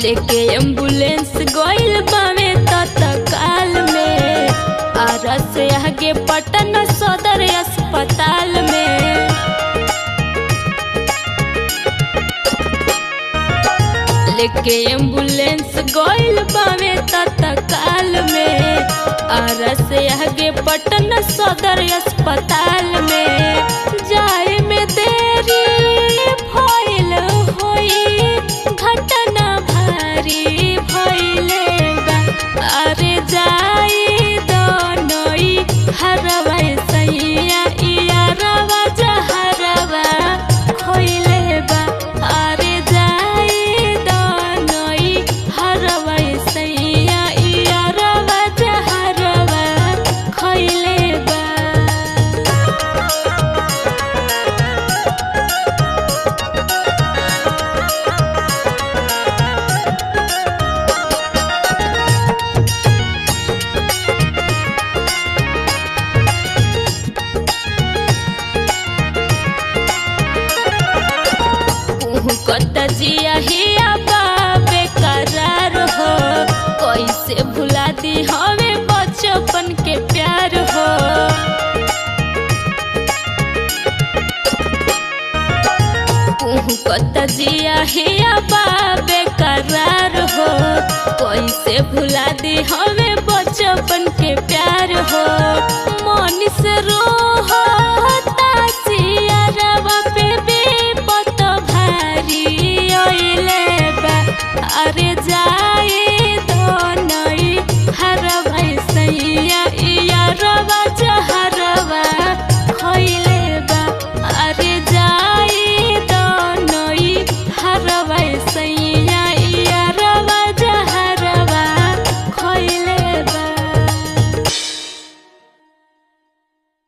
लेके एम्बुलेंस गइल बावे तत्काल में, आरा से आगे पटना सदर अस्पताल में। लेके एम्बुलेंस गइल बावे तत्काल में, आरा से आगे पटना सदर अस्पताल में। जाए में देरी भइल होई, घटना भारी भइले बा। अरे जाई दोनोई हरवा सैया यारवा जहरवा खोइले बा। अरे जाई दोनोई हरवा सैया यारवा जहरवा खोइले बा। कत जिया हिया बाबे करार हो, कैसे भुला दी हमें बचपन के प्यार हो। कत जिया हिया बाबे करार हो, कैसे भुला दी हमें बचपन के प्यार हो।